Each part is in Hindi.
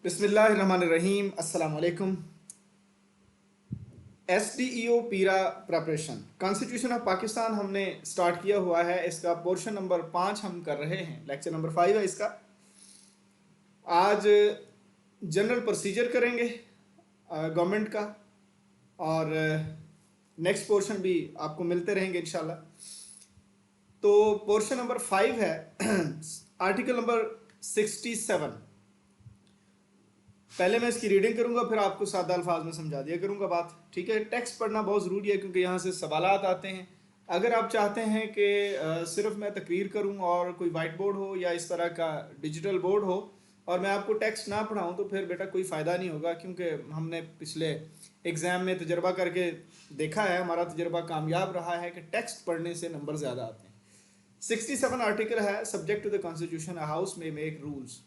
बिस्मिल्लाहिर्रहमानिर्रहीम। अस्सलाम वालेकुम। SDEO पीरा प्रेपरेशन कॉन्स्टिट्यूशन ऑफ पाकिस्तान हमने स्टार्ट किया हुआ है। इसका पोर्शन नंबर 5 हम कर रहे हैं, लेक्चर नंबर 5 है इसका। आज जनरल प्रोसीजर करेंगे गवर्नमेंट का, और नेक्स्ट पोर्शन भी आपको मिलते रहेंगे इंशाल्लाह। तो पोर्शन नंबर 5 है आर्टिकल नंबर 67। पहले मैं इसकी रीडिंग करूंगा, फिर आपको सादा अल्फाज में समझा दिया करूंगा बात, ठीक है। टेक्स्ट पढ़ना बहुत ज़रूरी है क्योंकि यहाँ से सवालात आते हैं। अगर आप चाहते हैं कि सिर्फ मैं तकरीर करूँ और कोई वाइट बोर्ड हो या इस तरह का डिजिटल बोर्ड हो और मैं आपको टेक्स्ट ना पढ़ाऊँ, तो फिर बेटा कोई फ़ायदा नहीं होगा, क्योंकि हमने पिछले एग्ज़ाम में तजर्बा करके देखा है, हमारा तजर्बा कामयाब रहा है कि टेक्स्ट पढ़ने से नंबर ज़्यादा आते हैं। 67 आर्टिकल है, subject to the constitution a house में मेक रूल्स।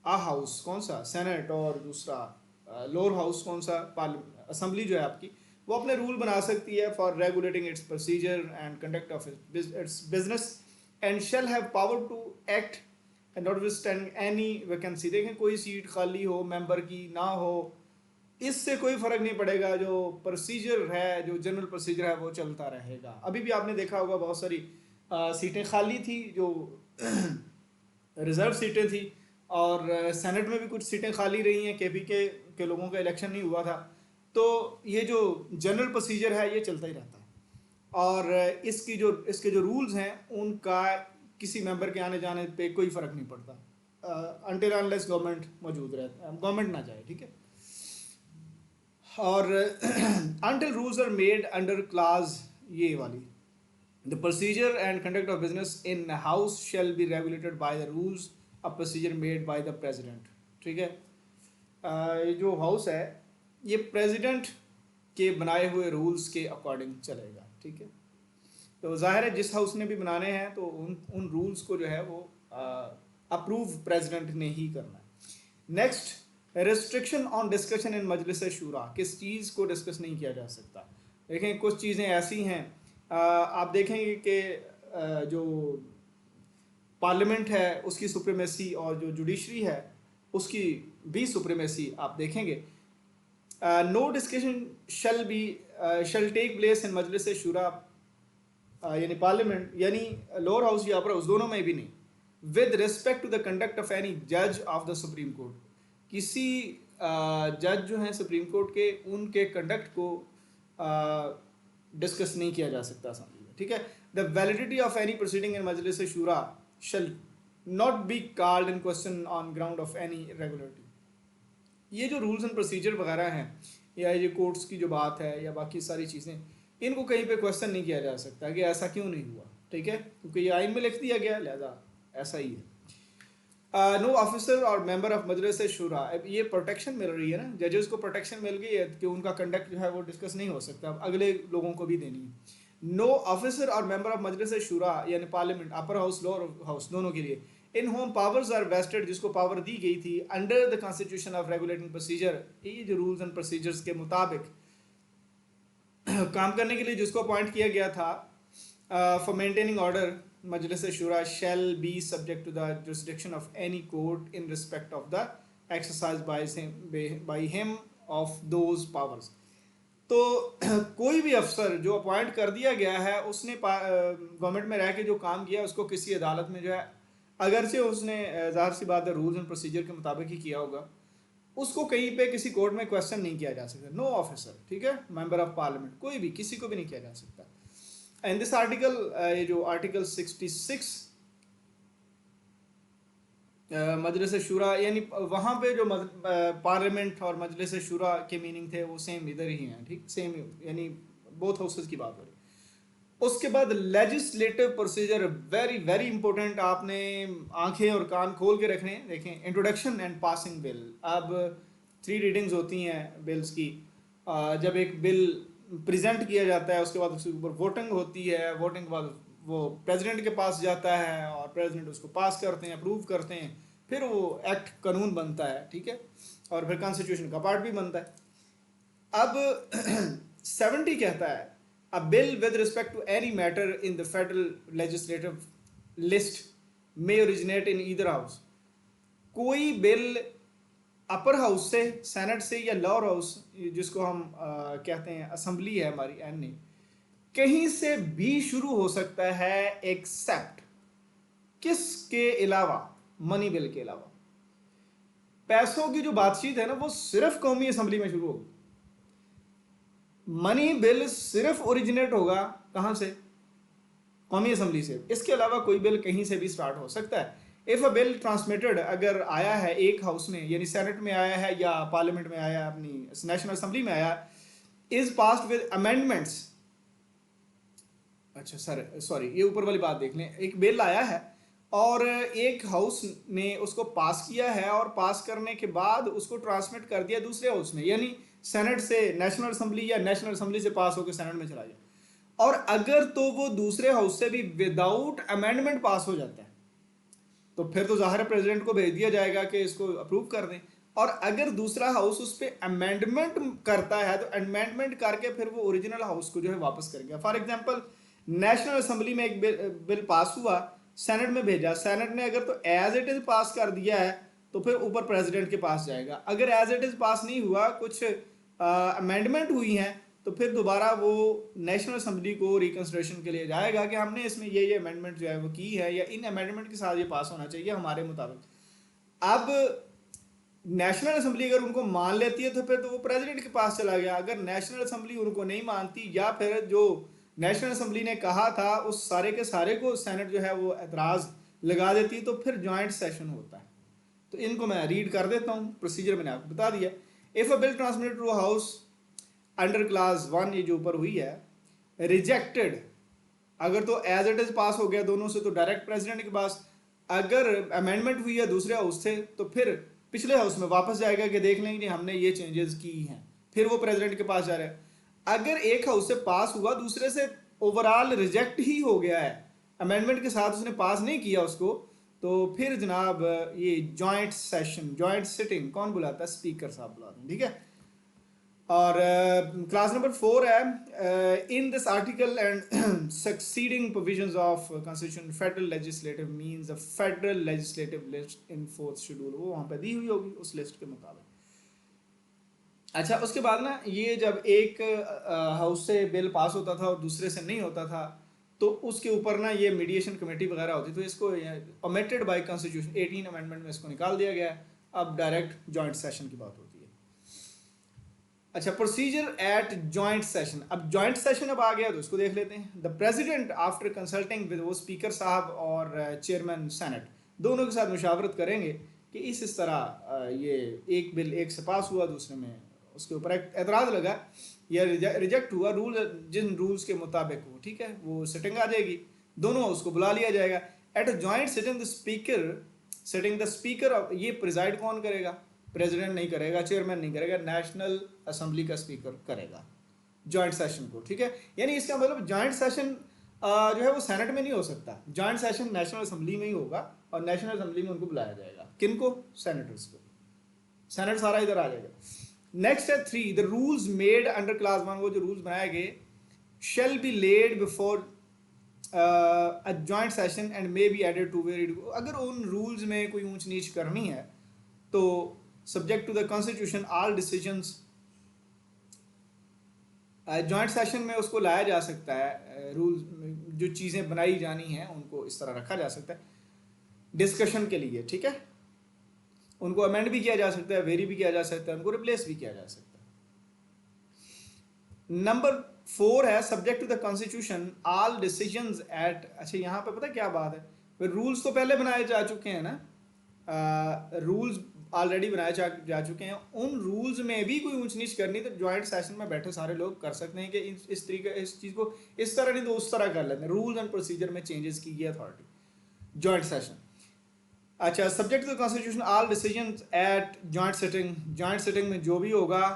आ हाउस कौन सा, सेनेट, और दूसरा लोअर हाउस कौन सा, असेंबली जो है आपकी, वो अपने रूल बना सकती है for regulating its procedure and conduct of its business and shall have power to act and notwithstanding any vacancy. देखें, कोई सीट खाली हो, मेंबर की ना हो, इससे कोई फ़र्क नहीं पड़ेगा। जो प्रोसीजर है, जो जनरल प्रोसीजर है, वो चलता रहेगा। अभी भी आपने देखा होगा बहुत सारी सीटें खाली थी, जो रिज़र्व सीटें थी, और सेनेट में भी कुछ सीटें खाली रही हैं, KPK के लोगों का इलेक्शन नहीं हुआ था। तो ये जो जनरल प्रोसीजर है ये चलता ही रहता है, और इसके जो रूल्स हैं उनका किसी मेंबर के आने जाने पे कोई फ़र्क नहीं पड़ता अनटिल अनलेस गवर्नमेंट मौजूद रहता है, गवर्नमेंट ना जाए, ठीक है। और until rules are made under clause ये वाली, the procedure and conduct of business in house shall be regulated by the rules a procedure made by the president, ठीक है। ये जो हाउस है ये प्रेसिडेंट के बनाए हुए रूल्स के अकॉर्डिंग चलेगा, ठीक है। तो जाहिर है जिस हाउस ने भी बनाने हैं तो उन रूल्स को जो है वो अप्रूव प्रेसिडेंट ने ही करना है। Next, restriction on discussion in Majlis Shura. किस चीज़ को डिस्कस नहीं किया जा सकता। देखें, कुछ चीज़ें ऐसी हैं, आप देखेंगे कि जो पार्लियामेंट है उसकी सुप्रीमेसी और जो जुडिशरी है उसकी भी सुप्रीमेसी आप देखेंगे। No discussion shall take place in Majlis Shura, यानी पार्लियामेंट यानी लोअर हाउस या अपर हाउस, दोनों में भी नहीं, with respect to the conduct of any जज ऑफ द सुप्रीम कोर्ट। किसी जज जो हैं सुप्रीम कोर्ट के, उनके कंडक्ट को डिस्कस नहीं किया जा सकता असेंबली में, ठीक है। The validity of any proceeding in Majlis Shura shall not be called in question on ground of any irregularity. ये जो रूल्स एंड प्रोसीजर वगैरह हैं, या ये कोर्ट्स की जो बात है, या बाकी सारी चीज़ें, इनको कहीं पे क्वेश्चन नहीं किया जा सकता कि ऐसा क्यों नहीं हुआ, ठीक है, क्योंकि ये आइन में लिख दिया गया, लिहाजा ऐसा ही है। नो ऑफिसर और मेंबर ऑफ मजलिस शूरा, ये प्रोटेक्शन मिल रही है ना, जजेस को प्रोटेक्शन मिल गई है कि उनका कंडक्ट जो है वो डिस्कस नहीं हो सकता, अब अगले लोगों को भी देनी है। नो ऑफिसर और मेंबर ऑफ मजलिस शूरा यानी parliament, upper house lower house, दोनों के लिए, इन होम पावर्स आर वेस्टेड, जिसको पावर दी गई थी under the constitution of regulating procedure, ये जो रूल्स एंड प्रोसीजर्स के मुताबिक काम करने के लिए जिसको अपॉइंट किया गया था for maintaining order, Majlis Shura shall be subject to the jurisdiction of any court in respect of the exercise by him of those powers. तो कोई भी अफसर जो अपॉइंट कर दिया गया है, उसने गवर्नमेंट में रह के जो काम किया, उसको किसी अदालत में जो है, अगरचे उसने ज़ाहिर सी बात है रूल्स एंड प्रोसीजर के मुताबिक ही किया होगा, उसको कहीं पे किसी कोर्ट में क्वेश्चन नहीं किया जा सकता। नो ऑफिसर, ठीक है, मेंबर ऑफ पार्लियामेंट, कोई भी किसी को भी नहीं किया जा सकता। एंड दिस आर्टिकल, ये जो आर्टिकल 66 मजलिस शूरा, यानी वहाँ पे जो पार्लियामेंट और मजलिस शूरा के मीनिंग थे वो सेम इधर ही हैं, ठीक, सेम, यानी बोथ हाउसेस की बात हो रही। उसके बाद legislative procedure, very very important, आपने आंखें और कान खोल के रखने। देखें, इंट्रोडक्शन एंड पासिंग बिल। अब 3 रीडिंग्स होती हैं बिल्स की। जब एक बिल प्रेजेंट किया जाता है, उसके बाद उसके ऊपर वोटिंग होती है, वोटिंग के बाद वो प्रेसिडेंट के पास जाता है और प्रेसिडेंट उसको पास करते हैं, अप्रूव करते हैं, फिर वो एक्ट कानून बनता है, ठीक है, और फिर कॉन्स्टिट्यूशन का पार्ट भी बनता है। अब 70 कहता है, a bill with respect to any matter in the federal legislative list may originate in either house। कोई बिल अपर हाउस से, सेनेट से या लोअर हाउस जिसको हम कहते हैं असेंबली है हमारी एन, कहीं से भी शुरू हो सकता है एक्सेप्ट किसके अलावा, मनी बिल के अलावा। पैसों की जो बातचीत है ना वो सिर्फ कौमी असेंबली में शुरू होगी। मनी बिल सिर्फ ओरिजिनेट होगा कहां से, कौमी असेंबली से। इसके अलावा कोई बिल कहीं से भी स्टार्ट हो सकता है। इफ अ बिल ट्रांसमिटेड अगर आया है एक हाउस में, यानी सेनेट में आया है या पार्लियामेंट में आया, अपनी नेशनल असेंबली में आया, इज पास्ड विद अमेंडमेंट्स, अच्छा सर सॉरी ये ऊपर वाली बात देख लें, एक बिल आया है और एक हाउस ने उसको पास किया है और पास करने के बाद उसको ट्रांसमिट कर दिया दूसरे हाउस में, यानी सेनेट से नेशनल असेंबली या नेशनल असेंबली से पास होकर सेनेट में चला जाए, और अगर तो वो दूसरे हाउस से भी विदाउट अमेंडमेंट पास हो जाता है तो फिर तो जाहिर है प्रेसिडेंट को भेज दिया जाएगा कि इसको अप्रूव कर दें। और अगर दूसरा हाउस उस पर अमेंडमेंट करता है तो अमेंडमेंट करके फिर वो ओरिजिनल हाउस को जो है वापस करेगा। फॉर एग्जांपल नेशनल असेंबली में एक बिल पास हुआ, सेनेट में भेजा, सेनेट ने अगर तो एज इट इज पास कर दिया है तो फिर ऊपर प्रेसिडेंट के पास जाएगा। अगर एज इट इज पास नहीं हुआ, कुछ अमेंडमेंट हुई हैं, तो फिर दोबारा वो नेशनल असेंबली को रिकंसिडरेशन के लिए जाएगा कि हमने इसमें ये अमेंडमेंट जो है वो की है, या इन अमेंडमेंट के साथ ये पास होना चाहिए हमारे मुताबिक। अब नेशनल असेंबली अगर उनको मान लेती है तो फिर तो वो प्रेसिडेंट के पास चला गया। अगर नेशनल असेंबली उनको नहीं मानती या फिर जो नेशनल असेंबली ने कहा था उस सारे के सारे को सेनेट जो है वो एतराज़ लगा देती तो फिर जॉइंट सेशन होता है। तो इनको मैं रीड कर देता हूँ, प्रोसीजर मैंने आपको बता दिया। If a bill transmitted to house under clause 1, ये जो ऊपर हुई है, रिजेक्टेड, अगर तो एज इट इज पास हो गया दोनों से तो डायरेक्ट प्रेसिडेंट के पास, अगर अमेंडमेंट हुई है दूसरे हाउस से तो फिर पिछले हाउस में वापस जाएगा कि देख लेंगे हमने ये चेंजेस की हैं, फिर वो प्रेसिडेंट के पास जा रहा है। अगर एक हाउस से पास हुआ दूसरे से ओवरऑल रिजेक्ट ही हो गया है, अमेंडमेंट के साथ उसने पास नहीं किया उसको, तो फिर जनाब ये जॉइंट सेशन, जॉइंट सिटिंग कौन बुलाता है, स्पीकर साहब बुलाते हैं, ठीक है। और क्लास नंबर 4 है, in this article and succeeding provisions of constitution federal legislative means the federal legislative list in 4th schedule, वो वहाँ पे दी हुई होगी उस लिस्ट के मुताबिक। अच्छा, उसके बाद ना ये जब एक हाउस से बिल पास होता था और दूसरे से नहीं होता था तो उसके ऊपर ना ये मीडिएशन कमेटी वगैरह होती, तो इसको ओमिटेड बाय कॉन्स्टिट्यूशन 18 अमेंडमेंट में इसको निकाल दिया गया है। अब डायरेक्ट जॉइंट सेशन की बात होती है। अच्छा, प्रोसीजर एट जॉइंट सेशन। अब जॉइंट सेशन अब आ गया तो इसको देख लेते हैं। The president after consulting with वो स्पीकर साहब और चेयरमैन सेनेट दोनों के साथ मुशावरत करेंगे कि इस तरह ये एक बिल एक से पास हुआ, दूसरे में उसके ऊपर एतराज़ लगा या रिजेक्ट हुआ, रूल जिन रूल्स के मुताबिक हो, ठीक है, वो सिटिंग आ जाएगी, दोनों उसको बुला लिया जाएगा। At a joint sitting the speaker, ये प्रिजाइड कौन करेगा, प्रेसिडेंट नहीं करेगा, चेयरमैन नहीं करेगा, नेशनल असेंबली का स्पीकर करेगा जॉइंट सेशन को, ठीक है। यानी इसका मतलब जॉइंट सेशन जो है वो सेनेट में नहीं हो सकता, जॉइंट सेशन नेशनल असेंबली में ही होगा और नेशनल असेंबली में उनको बुलाया जाएगा। किनको, सेनेटर्स को, सेनेट सारा इधर आ जाएगा। नेक्स्ट है 3, the rules made under clause 1, वो जो रूल्स बनाए गए, shall be laid before a joint session and may be added to vary, अगर उन रूल्स में कोई ऊंच नीच करनी है तो subject to the constitution all decisions, joint session में उसको लाया जा सकता है। रूल्स जो चीज़ें बनाई जानी हैं उनको इस तरह रखा जा सकता है डिस्कशन के लिए, ठीक है। उनको अमेंड भी किया जा सकता है, वेरी भी किया जा सकता है, उनको रिप्लेस भी किया जा सकता है। नंबर 4 है subject to the constitution all decisions at, अच्छा यहाँ पे पता क्या बात है, फिर रूल्स तो पहले बनाए जा चुके हैं ना, रूल्स ऑलरेडी बनाए जा चुके हैं, उन रूल्स में भी कोई ऊंच नीच करनी तो जॉइंट सेशन में बैठे सारे लोग कर सकते हैं कि इस तरीके इस चीज़ को इस तरह नहीं तो उस तरह कर लेते हैं, रूल्स एंड प्रोसीजर में चेंजेस की ये अथॉरिटी जॉइंट सेशन। अच्छा, subject to constitution all decision at joint sitting, joint sitting में जो भी होगा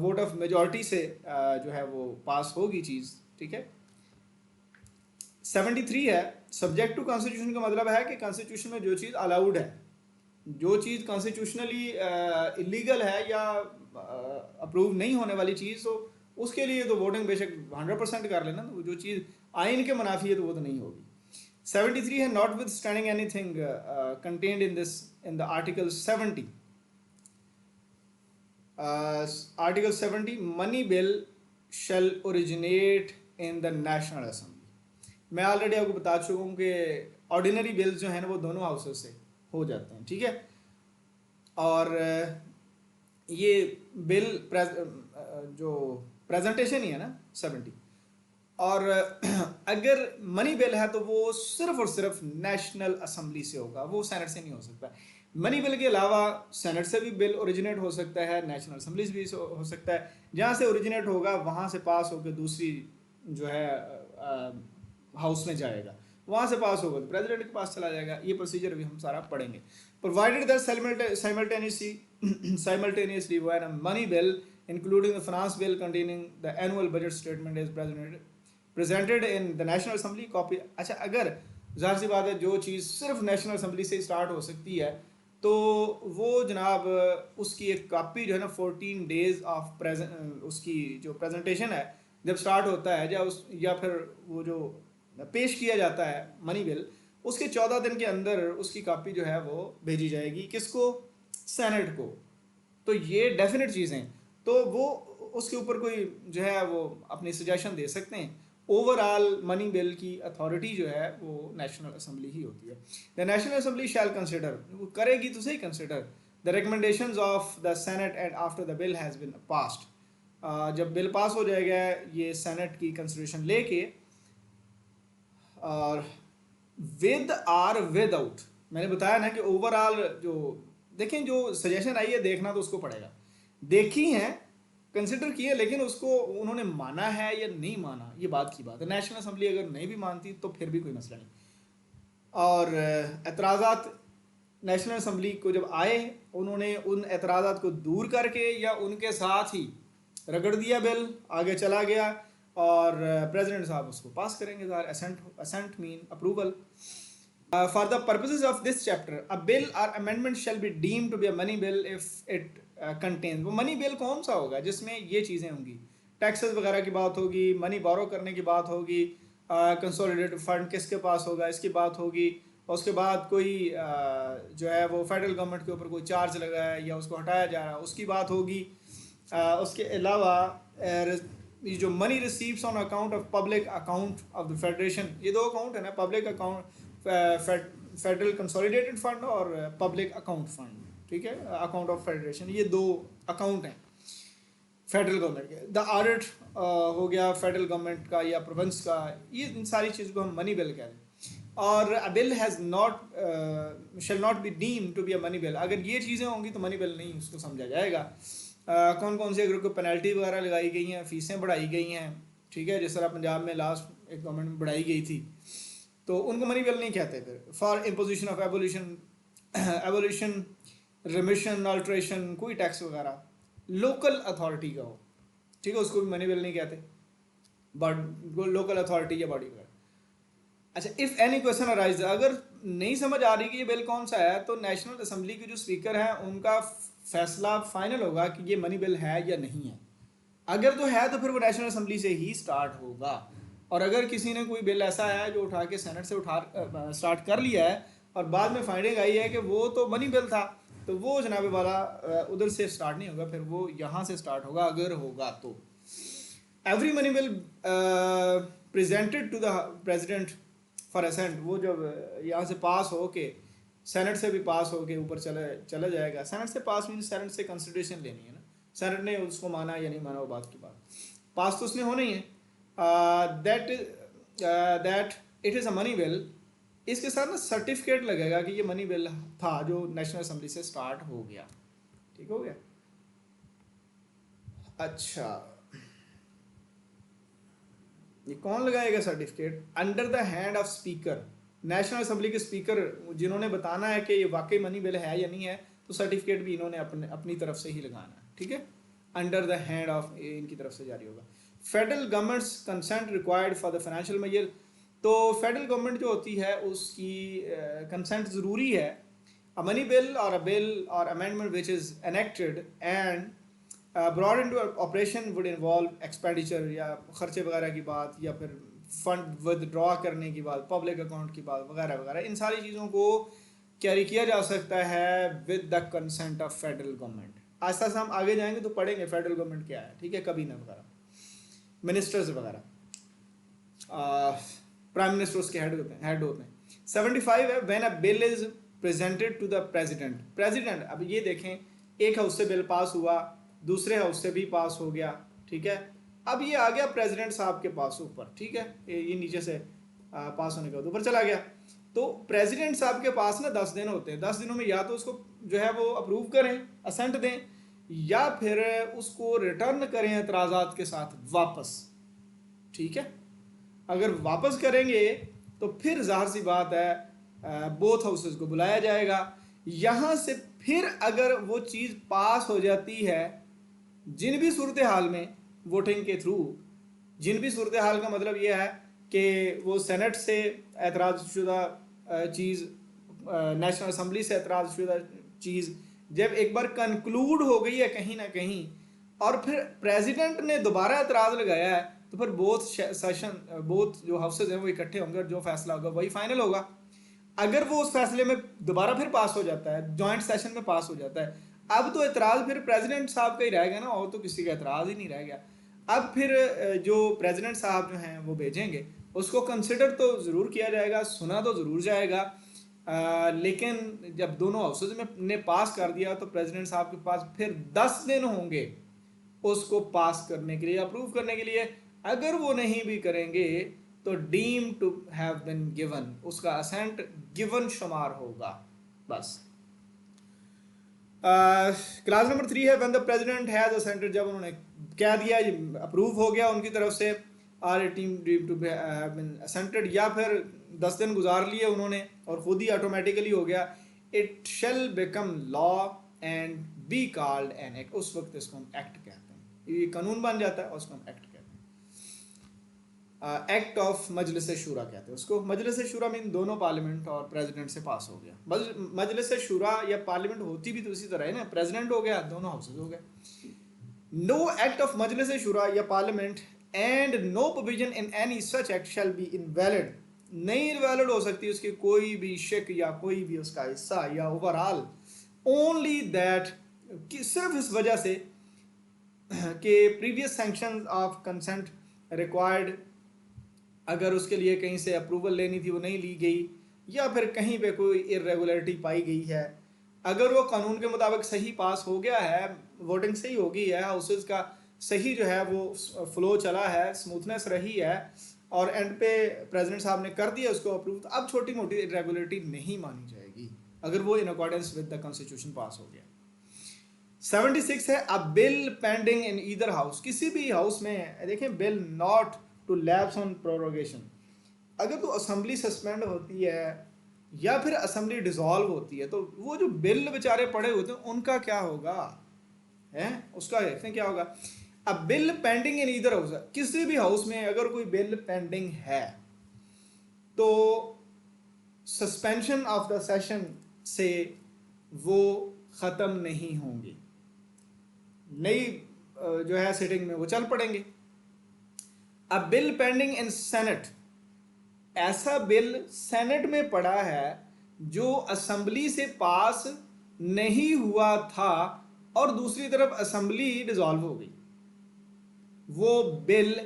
वोट ऑफ मेजॉरिटी से जो है वो पास होगी चीज़, ठीक है। 73 है सब्जेक्ट टू कॉन्स्टिट्यूशन का मतलब है कि कॉन्स्टिट्यूशन में जो चीज़ अलाउड है, जो चीज़ कॉन्स्टिट्यूशनली इलीगल है या अप्रूव नहीं होने वाली चीज़, तो उसके लिए तो वोटिंग बेशक 100% कर लेना, तो जो चीज़ आइन के मुनाफी है तो वो तो नहीं होगी। 73 है notwithstanding anything contained in the article 70 article 70 money bill shall originate in the national assembly. मैं ऑलरेडी आपको बता चुका हूँ कि ऑर्डिनरी बिल्स जो हैं ना वो दोनों हाउसेस से हो जाते हैं, ठीक है। और ये बिल जो प्रेजेंटेशन ही है ना 70, और अगर मनी बिल है तो वो सिर्फ और सिर्फ नेशनल असेंबली से होगा, वो सेनेट से नहीं हो सकता। मनी बिल के अलावा सेनेट से भी बिल ओरिजिनेट हो सकता है, नेशनल असेंबली से भी हो सकता है। जहाँ से ओरिजिनेट होगा वहाँ से पास होकर दूसरी जो है हाउस में जाएगा, वहाँ से पास होगा तो प्रेसिडेंट के पास चला जाएगा। ये प्रोसीजर अभी हम सारा पढ़ेंगे। Provided that simultaneously when a money bill including the finance bill containing the annual budget statement is presented in the national assembly copy. अच्छा, अगर ज़ाहिर सी बात है जो चीज़ सिर्फ नेशनल असेंबली से स्टार्ट हो सकती है तो वो जनाब उसकी एक कॉपी जो है ना 14 डेज ऑफ उसकी जो प्रेजेंटेशन है जब स्टार्ट होता है या फिर वो जो पेश किया जाता है मनी बिल, उसके 14 दिन के अंदर उसकी कॉपी जो है वो भेजी जाएगी किसको, सेनेट को। तो ये डेफिनेट चीज़ें, तो वो उसके ऊपर कोई जो है वो अपनी सजेशन दे सकते हैं। ओवरऑल मनी बिल की अथॉरिटी जो है वो नेशनल असेंबली ही होती है। The national assembly shall consider, वो करेगी तो सही consider the recommendations of the senate and after the bill has been passed. जब बिल पास हो जाएगा ये सेनेट की कंसिडरेशन लेके, और विद आर विदाउट, मैंने बताया ना कि ओवरऑल जो देखें जो सजेशन आई है देखना तो उसको पड़ेगा, देखी है कंसिडर किए, लेकिन उसको उन्होंने माना है या नहीं माना ये बात की बात है। नेशनल असेंबली अगर नहीं भी मानती तो फिर भी कोई मसला नहीं। और एतराज़ात नेशनल असेंबली को जब आए उन्होंने उन एतराज़ात को दूर करके या उनके साथ ही रगड़ दिया, बिल आगे चला गया और प्रेसिडेंट साहब उसको पास करेंगे। Assent mean approval. For the purposes of this chapter, a bill or amendment shall be deemed to be a money bill if it contains। वो मनी बिल कौन सा होगा जिसमें ये चीज़ें होंगी, टैक्सेस वगैरह की बात होगी, मनी बोरो करने की बात होगी, कंसोलिडेटेड फंड किसके पास होगा इसकी बात होगी, और उसके बाद कोई जो है वो फेडरल गवर्नमेंट के ऊपर कोई चार्ज लगा है या उसको हटाया जा रहा है उसकी बात होगी। उसके अलावा ये जो money receives on account of public account of the federation, ये दो अकाउंट है ना, public account federal consolidated fund और पब्लिक अकाउंट फंड, ठीक है, अकाउंट ऑफ फेडरेशन, ये दो अकाउंट हैं फेडरल गवर्नमेंट के। द ऑडिट हो गया फेडरल गवर्नमेंट का या प्रोविंस का, ये इन सारी चीज़ को हम मनी बिल कहते हैं। और a bill has not shall not be deem to be a money bill, अगर ये चीज़ें होंगी तो मनी बिल नहीं उसको समझा जाएगा। कौन कौन से अगर कोई पेनल्टी वगैरह लगाई गई हैं, फीसें बढ़ाई गई हैं, ठीक है, जिस तरह पंजाब में लास्ट एक गवर्नमेंट में बढ़ाई गई थी, तो उनको मनी बिल नहीं कहते। फिर for imposition of abolition remission alteration, कोई टैक्स वगैरह लोकल अथॉरिटी का हो, ठीक है, उसको भी मनी बिल नहीं कहते, बट लोकल अथॉरिटी या बॉडी वगैरह। अच्छा, इफ़ एनी क्वेश्चन अराइज, अगर नहीं समझ आ रही कि ये बिल कौन सा है तो नेशनल असेंबली के जो स्पीकर हैं उनका फैसला फाइनल होगा कि ये मनी बिल है या नहीं है। अगर तो है तो फिर वो नेशनल असेंबली से ही स्टार्ट होगा, और अगर किसी ने कोई बिल ऐसा है जो उठा के सेनेट से स्टार्ट कर लिया है और बाद में फाइंडिंग आई है कि वो तो मनी बिल था, तो वो जनाबे वाला उधर से स्टार्ट नहीं होगा, फिर वो यहाँ से स्टार्ट होगा अगर होगा तो। Every money bill presented to the president for assent, वो जब यहाँ से पास हो के सेनेट से भी पास हो के ऊपर चला जाएगा। सेनेट से पास मीन सेनेट से कंसिडरेशन लेनी है ना, सेनेट ने उसको माना या नहीं माना वो बात की बात, पास तो उसने होना ही है। That it is a money bill, इसके साथ ना सर्टिफिकेट लगेगा कि ये मनी बिल था जो नेशनल असेंबली से स्टार्ट हो गया, ठीक हो गया। अच्छा, ये कौन लगाएगा certificate? Under the hand of speaker, national assembly के स्पीकर जिन्होंने बताना है कि ये वाकई मनी बिल है या नहीं है, तो सर्टिफिकेट भी इन्होंने अपनी तरफ से ही लगाना है, ठीक है, अंडर द हैंड ऑफ, इनकी तरफ से जारी होगा। Federal government's consent required for the financial measure, तो फेडरल गवर्नमेंट जो होती है उसकी कंसेंट ज़रूरी है। अ मनी बिल और अ बिल और amendment which is enacted and brought into operation would involve expenditure, या खर्चे वगैरह की बात, या फिर फंड विदड्रॉ करने की बात, पब्लिक अकाउंट की बात वगैरह वगैरह, इन सारी चीज़ों को कैरी किया जा सकता है with the consent of federal government. आस्ता आस्ता हम आगे जाएंगे तो पढ़ेंगे फेडरल गवर्नमेंट क्या है, ठीक है, कबीना वगैरह, मिनिस्टर्स वगैरह, प्राइम मिनिस्टर उसके हेड होते हैं। 75 है, when a bill is presented to the president. President, अब ये देखें, एक हाउस से बिल पास हुआ, दूसरे हाउस से भी पास हो गया, ठीक है, अब ये आ गया प्रेसिडेंट साहब के पास ऊपर, ठीक है, ये नीचे से पास होने के बाद ऊपर चला गया। तो प्रेसिडेंट साहब के पास ना 10 दिन होते हैं, 10 दिनों में या तो उसको जो है वो अप्रूव करें, असेंट दें, या फिर उसको रिटर्न करें एतराज़ात के साथ वापस, ठीक है। अगर वापस करेंगे तो फिर जाहिर सी बात है बोथ हाउसेस को बुलाया जाएगा। यहाँ से फिर अगर वो चीज़ पास हो जाती है, जिन भी सूरत हाल में वोटिंग के थ्रू, जिन भी सूरत हाल का मतलब ये है कि वो सेनेट से एतराज़ शुदा चीज़, नेशनल असम्बली से एतराज़ शुदा चीज़ जब एक बार कंक्लूड हो गई है कहीं ना कहीं, और फिर प्रेसिडेंट ने दोबारा एतराज़ लगाया है, तो फिर बोथ जो हाउसेज हैं वो इकट्ठे होंगे और जो फैसला होगा वही फाइनल होगा। अगर वो उस फैसले में दोबारा फिर पास हो जाता है, जॉइंट सेशन में पास हो जाता है, अब तो एतराज़ फिर प्रेसिडेंट साहब का ही रह गया ना, और तो किसी का एतराज़ ही नहीं रह गया। अब फिर जो प्रेसिडेंट साहब जो हैं वो भेजेंगे, उसको कंसिडर तो ज़रूर किया जाएगा, सुना तो ज़रूर जाएगा, लेकिन जब दोनों हाउसेज में ने पास कर दिया तो प्रेसिडेंट साहब के पास फिर 10 दिन होंगे उसको पास करने के लिए, अप्रूव करने के लिए। अगर वो नहीं भी करेंगे तो deem to have been given, उसका असेंट गिवन शुमार होगा, बस। क्लास नंबर 3 है, when the president has assented, जब उन्होंने कह दिया, अप्रूव हो गया उनकी तरफ से, or team deem to have been assented, या फिर 10 दिन गुजार लिए उन्होंने और खुद ही ऑटोमेटिकली हो गया, it shall become law and be called an act. उस वक्त इसको हम एक्ट कहते हैं, ये कानून बन जाता है और उसको हम एक्ट कहते हैं। एक्ट ऑफ मजलिस शूरा कहते हैं उसको। मजलिस शूरा मीन दोनों पार्लियामेंट और प्रेसिडेंट से पास हो गया। मजलिस शूरा या पार्लियामेंट होती भी तो इसी तरह है ना, प्रेसिडेंट हो गया, दोनों हाउसेज हो गए। No act of Majlis Shura या parliament and no provision in any such act shall be invalid, नहीं इनवैलिड हो सकती उसकी कोई भी शिक या कोई भी उसका हिस्सा या ओवरऑल, ओनली दैट, सिर्फ इस वजह से कि previous sanction of consent required, अगर उसके लिए कहीं से अप्रूवल लेनी थी वो नहीं ली गई, या फिर कहीं पे कोई इरेगुलरिटी पाई गई है, अगर वो कानून के मुताबिक सही पास हो गया है, वोटिंग सही हो गई है, हाउसेज का सही जो है वो फ्लो चला है, स्मूथनेस रही है, और एंड पे प्रेसिडेंट साहब ने कर दिया उसको अप्रूव, तो अब छोटी मोटी इरेगुलरिटी नहीं मानी जाएगी अगर वो in accordance with the constitution pass हो गया। 76 है, a bill pending in either house, किसी भी हाउस में देखें, bill not to lapse on prorogation, अगर तो असेंबली सस्पेंड होती है या फिर असेंबली डिसॉल्व होती है, तो वो जो बिल बेचारे पड़े होते हैं उनका क्या होगा, है उसका देखते हैं क्या होगा। अब bill pending in either house, किसी भी हाउस में अगर कोई बिल पेंडिंग है तो सस्पेंशन ऑफ द सेशन से वो ख़त्म नहीं होंगी, नई जो है सिटिंग में वो चल पड़ेंगे। अब बिल पेंडिंग इन सेनेट, ऐसा बिल सेनेट में पड़ा है जो असेंबली से पास नहीं हुआ था और दूसरी तरफ असेंबली डिसॉल्व हो गई, वो बिल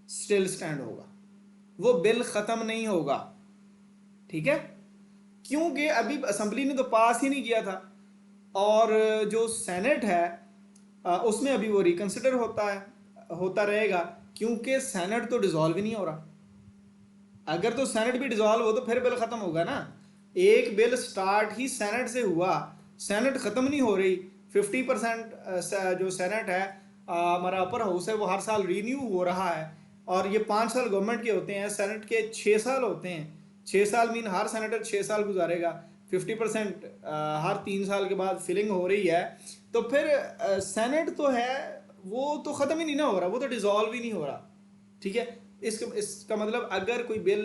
स्टिल स्टैंड होगा, वो बिल ख़त्म नहीं होगा, ठीक है, क्योंकि अभी असेंबली ने तो पास ही नहीं किया था, और जो सेनेट है उसमें अभी वो रिकंसिडर होता रहेगा, क्योंकि सेनेट तो डिसॉल्व ही नहीं हो रहा। अगर तो सेनेट भी डिसॉल्व हो तो फिर बिल ख़त्म होगा ना, एक बिल स्टार्ट ही सेनेट से हुआ, सेनेट ख़त्म नहीं हो रही, 50% जो सेनेट है हमारा अपर हाउस है वो हर साल रीन्यू हो रहा है, और ये 5 साल गवर्नमेंट के होते हैं, सेनेट के 6 साल होते हैं, 6 साल मीन हर सेनेटर 6 साल गुजारेगा, 50% हर 3 साल के बाद फिलिंग हो रही है, तो फिर सेनेट तो है वो तो ख़त्म ही नहीं ना हो रहा, वो तो डिसॉल्व ही नहीं हो रहा, ठीक है। इसका मतलब अगर कोई बिल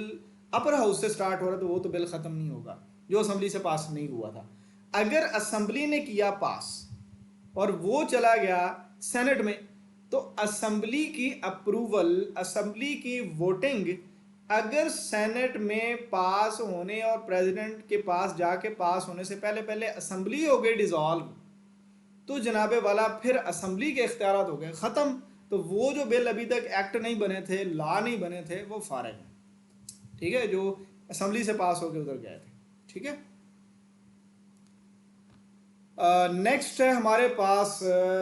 अपर हाउस से स्टार्ट हो रहा है तो वो तो बिल ख़त्म नहीं होगा जो असेंबली से पास नहीं हुआ था। अगर असेंबली ने किया पास और वो चला गया सेनेट में, तो असेंबली की अप्रूवल, असेंबली की वोटिंग अगर सेनेट में पास होने और प्रेसिडेंट के पास जाके पास होने से पहले पहले असेंबली हो गई डिसॉल्व, तो जनाबे वाला फिर असम्बली के इख्तियारात हो गए ख़त्म। तो वो जो बिल अभी तक एक्ट नहीं बने थे, लॉ नहीं बने थे, वो फारग हैं, ठीक है, जो असम्बली से पास होकर उधर गए थे, ठीक है। नेक्स्ट है हमारे पास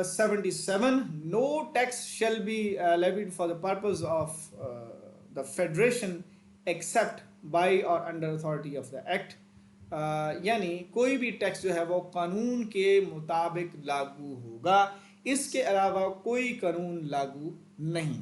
77, no tax shall be levied for the purpose of the federation except by और under authority of the act. यानी कोई भी टैक्स जो है वो कानून के मुताबिक लागू होगा, इसके अलावा कोई कानून लागू नहीं।